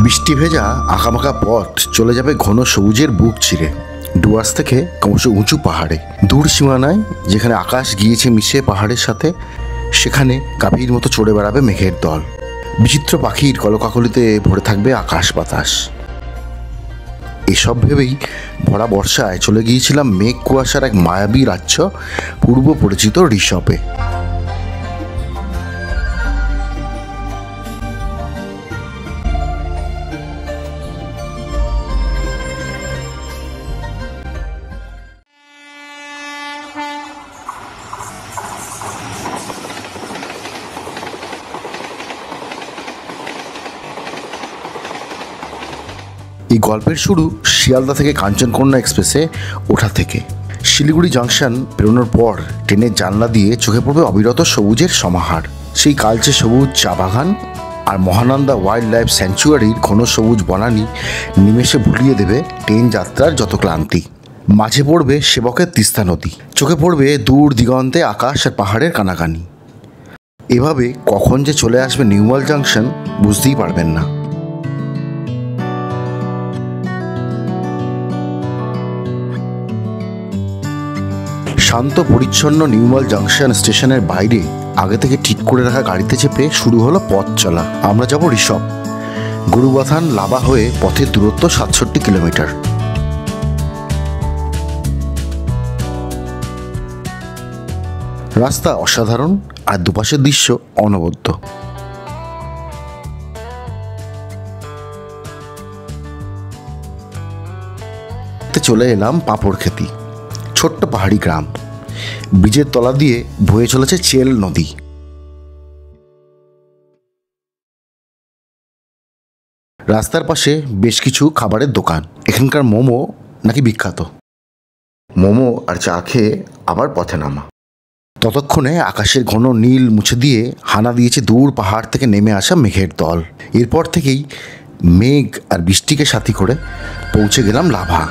বৃষ্টি ভেজা আঁকাবাঁকা পথ চলে যাবে ঘন সবুজের বুক চিরে ডুয়ার্স থেকে ক্রমশ উঁচু পাহাড়ে। দূর সীমানায় যেখানে আকাশ গিয়েছে মিশে পাহাড়ের সাথে, সেখানে গাভীর মতো চড়ে বেড়াবে মেঘের দল। বিচিত্র পাখির কলকাকলিতে ভরে থাকবে আকাশ বাতাস। এসব ভেবেই ভরা বর্ষায় চলে গিয়েছিলাম মেঘ কুয়াশার এক মায়াবী রাজ্য, পূর্ব পরিচিত ঋষভে। এই গল্পের শুরু শিয়ালদা থেকে কাঞ্চনকন্যা এক্সপ্রেসে ওঠা থেকে। শিলিগুড়ি জাংশন পেরোনোর পর ট্রেনের জানলা দিয়ে চোখে পড়বে অবিরত সবুজের সমাহার। সেই কালচে সবুজ চা বাগান আর মহানন্দা ওয়াইল্ড লাইফ স্যাংচুয়ারির ঘন সবুজ বনানী নিমেষে ভুলিয়ে দেবে ট্রেন যাত্রার যত ক্লান্তি। মাঝে পড়বে সেবকের তিস্তা নদী, চোখে পড়বে দূর দিগন্তে আকাশ আর পাহাড়ের কানাকানি। এভাবে কখন যে চলে আসবে নিউমাল জাংশন বুঝতেই পারবেন না। শান্ত পরিচ্ছন্ন নিউমাল জাংশন স্টেশনের বাইরে আগে থেকে ঠিক করে রাখা গাড়িতে চেপে শুরু হলো পথ চলা। আমরা যাব ঋষভ। গুরুবাথান লাবা হয়ে পথের দূরত্ব 67 কিলোমিটার। রাস্তা অসাধারণ আর দুপাশের দৃশ্য অনবদ্য। চলে এলাম পাঁপড় খেতি, ছোট্ট পাহাড়ি গ্রাম। ব্রিজের তলা দিয়ে বয়ে চলেছে চেল নদী। রাস্তার পাশে বেশ কিছু খাবারের দোকান। এখানকার মোমো নাকি বিখ্যাত। মোমো আর চা খেয়ে আবার পথে নামা। ততক্ষণে আকাশের ঘন নীল মুছে দিয়ে হানা দিয়েছে দূর পাহাড় থেকে নেমে আসা মেঘের দল। এরপর থেকেই মেঘ আর বৃষ্টিকে সাথী করে পৌঁছে গেলাম লাভা।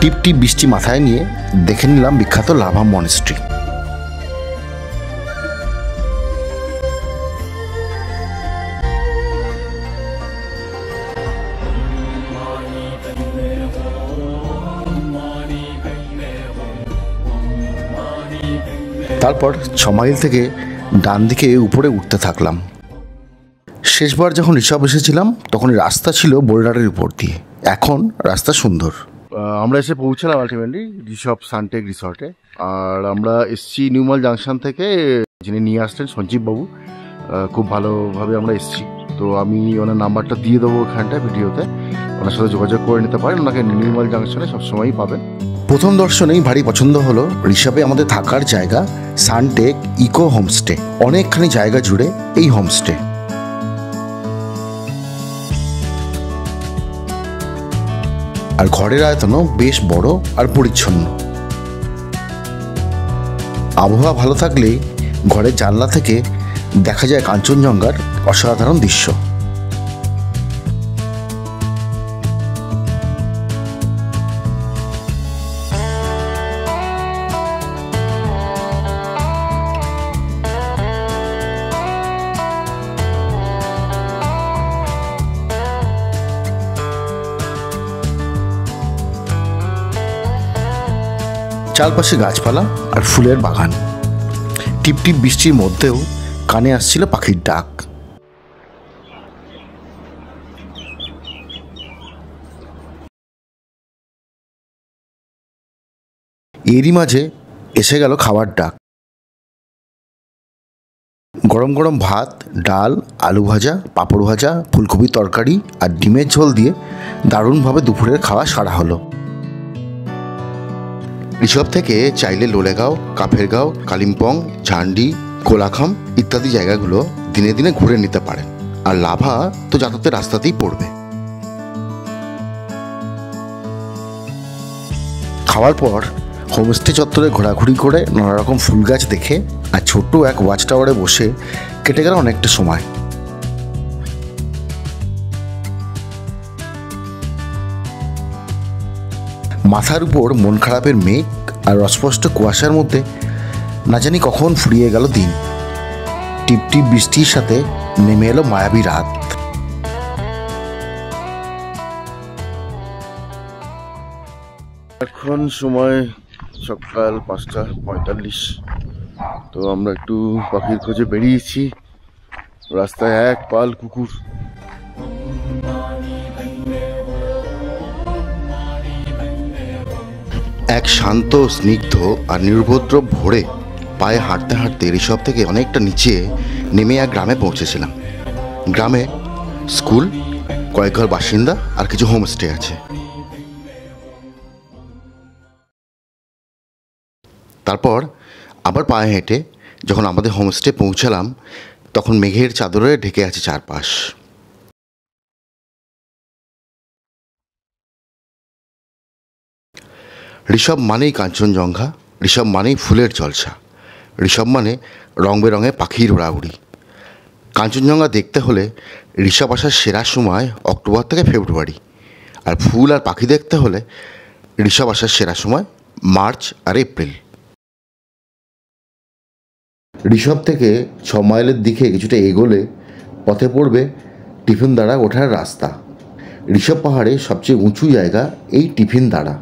টিপ টিপ বৃষ্টি মাথায় নিয়ে দেখে নিলাম বিখ্যাত লাভা মনেস্ট্রি। তারপর 6 মাইল থেকে ডান দিকে উপরে উঠতে থাকলাম। শেষবার যখন ঋষভ এসেছিলাম তখন রাস্তা ছিল বোল্ডারের উপর দিয়ে। এখন রাস্তা সুন্দর। আমরা এসে পৌঁছালাম আলটিমেটলি ঋষভ সানটেক রিসর্টে। আর আমরা এসছি নিউমাল জাংশন থেকে, যিনি নিয়ে আসলেন সঞ্জীববাবু। খুব ভালোভাবে আমরা এসছি। তো আমি ওনার নাম্বারটা দিয়ে দেবো এখানটায় ভিডিওতে, ওনার সাথে যোগাযোগ করে নিতে পারেন। ওনাকে নিউমাল জাংশনে সবসময়ই পাবেন। প্রথম দর্শনেই ভারী পছন্দ হলো ঋষভে আমাদের থাকার জায়গা সানটেক ইকো হোমস্টে। অনেকখানি জায়গা জুড়ে এই হোমস্টে। আর ঘরের আয়তনও বেশ বড় আর পরিচ্ছন্ন। আবহাওয়া ভালো থাকলে ঘরের জানলা থেকে দেখা যায় কাঞ্চনজঙ্ঘার অসাধারণ দৃশ্য। চারপাশে গাছপালা আর ফুলের বাগান। টিপটিপ বৃষ্টির মধ্যেও কানে আসছিল পাখির ডাক। এরই মাঝে এসে গেল খাবার ডাক। গরম গরম ভাত, ডাল, আলু ভাজা, পাঁপড় ভাজা, ফুলকপি তরকারি আর ডিমের ঝোল দিয়ে দারুণভাবে দুপুরের খাওয়া সারা হলো। ঋষভ থেকে চাইলে লোলেগাঁও, কাফেরগাঁও, কালিম্পং, ঝান্ডি, কোলাখাম ইত্যাদি জায়গাগুলো দিনে দিনে ঘুরে নিতে পারেন। আর লাভা তো যাতায়াতের রাস্তাতেই পড়বে। খাওয়ার পর হোমস্টে চত্বরে ঘোরাঘুরি করে নানা রকম ফুল গাছ দেখে আর ছোট্ট এক ওয়াচ টাওয়ারে বসে কেটে গেল অনেকটা সময়। মাথার উপর মন খারাপের মেঘ আর অস্পষ্ট কুয়াশার মধ্যে না জানি কখন ফুরিয়ে গেল দিন। টিপটিপ বৃষ্টির সাথে নেমে এলো মায়াবী রাত। এখন সময় সকাল 5:45। তো আমরা একটু পাখির খোঁজে বেরিয়েছি। রাস্তায় এক পাল কুকুর। এক শান্ত, স্নিগ্ধ আর নির্ভদ্র ভোরে পায়ে হাঁটতে হাঁটতে ঋষভ থেকে অনেকটা নিচে নেমে এক গ্রামে পৌঁছেছিলাম। গ্রামে স্কুল, কয়েক ঘর বাসিন্দা আর কিছু হোমস্টে আছে। তারপর আবার পায়ে হেঁটে যখন আমাদের হোমস্টে পৌঁছালাম, তখন মেঘের চাদরে ঢেকে আছে চারপাশ। ঋষভ মানেই কাঞ্চনজঙ্ঘা, ঋষভ মানেই ফুলের জলসা, ঋষভ মানে রং বেরঙে পাখির ওড়াউড়ি। কাঞ্চনজঙ্ঘা দেখতে হলে ঋষভ আসার সেরা সময় অক্টোবর থেকে ফেব্রুয়ারি, আর ফুল আর পাখি দেখতে হলে ঋষভ আসার সেরা সময় মার্চ আর এপ্রিল। ঋষভ থেকে 6 মাইলের দিকে কিছুটা এগোলে পথে পড়বে টিফিন দাঁড়া ওঠার রাস্তা। ঋষভ পাহাড়ে সবচেয়ে উঁচু জায়গা এই টিফিন দাঁড়া।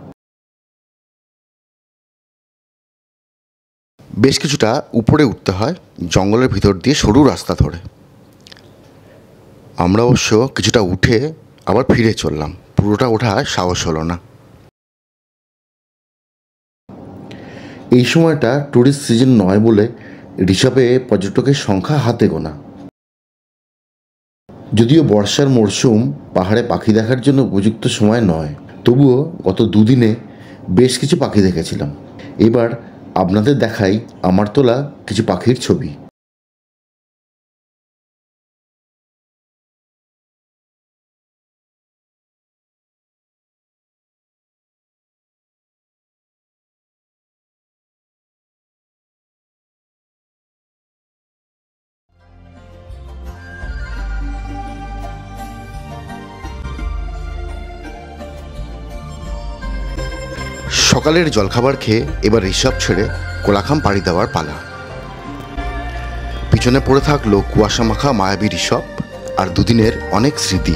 বেশ কিছুটা উপরে উঠতে হয় জঙ্গলের ভিতর দিয়ে সরু রাস্তা ধরে। আমরা অবশ্য কিছুটা উঠে আবার ফিরে চললাম, পুরোটা ওঠা সাহস হলো না। এই সময়টা ট্যুরিস্ট সিজন নয় বলে ঋষভে পর্যটকের সংখ্যা হাতে গোনা। যদিও বর্ষার মরশুম পাহাড়ে পাখি দেখার জন্য উপযুক্ত সময় নয়, তবুও গত দুদিনে বেশ কিছু পাখি দেখেছিলাম। এবার আপনাদের দেখাই আমার তোলা কিছু পাখির ছবি। সকালের জলখাবার খেয়ে এবার ঋষভ ছেড়ে কোলাখাম পাড়ি দেওয়ার পালা। পিছনে পড়ে থাকলো কুয়াশা মাখা মায়াবী ঋষভ আর দুদিনের অনেক স্মৃতি।